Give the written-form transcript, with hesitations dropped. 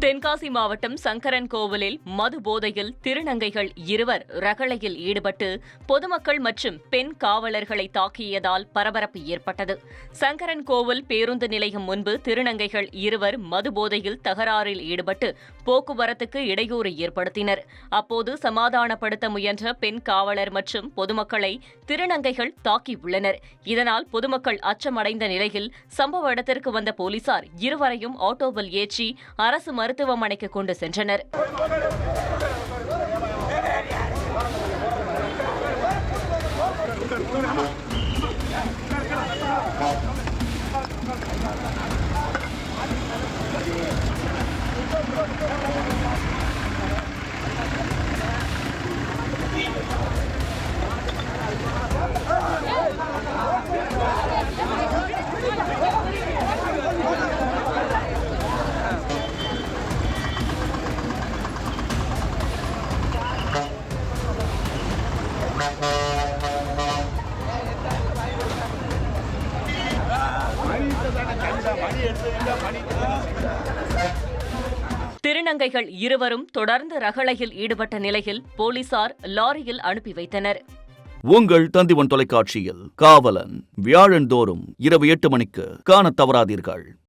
தென்காசி மாவட்டம் சங்கரன் கோவிலில் மது போதையில் திருநங்கைகள் இருவர் ரகளையில் ஈடுபட்டு பொதுமக்கள் மற்றும் பெண் காவலர்களை தாக்கியதால் பரபரப்பு ஏற்பட்டது. சங்கரன் கோவில் பேருந்து நிலையம் முன்பு திருநங்கைகள் இருவர் மது போதையில் தகராறில் ஈடுபட்டு போக்குவரத்துக்கு இடையூறு ஏற்படுத்தினர். அப்போது சமாதானப்படுத்த முயன்ற பெண் காவலர் மற்றும் பொதுமக்களை திருநங்கைகள் தாக்கியுள்ளனர். இதனால் பொதுமக்கள் அச்சமடைந்த நிலையில் சம்பவ இடத்திற்கு வந்த போலீசார் இருவரையும் ஆட்டோவில் ஏற்றி அரசு மருத்துவமனைக்கு கொண்டு சென்றனர். திருநங்கைகள் இருவரும் தொடர்ந்து ரகளையில் ஈடுபட்ட நிலையில் போலீசார் லாரியில் அனுப்பி வைத்தனர். உங்கள் தந்திவன் தொலைக்காட்சியில் காவலன் வியாழந்தோறும் இரவு 8 மணிக்கு காணத் தவறாதீர்கள்.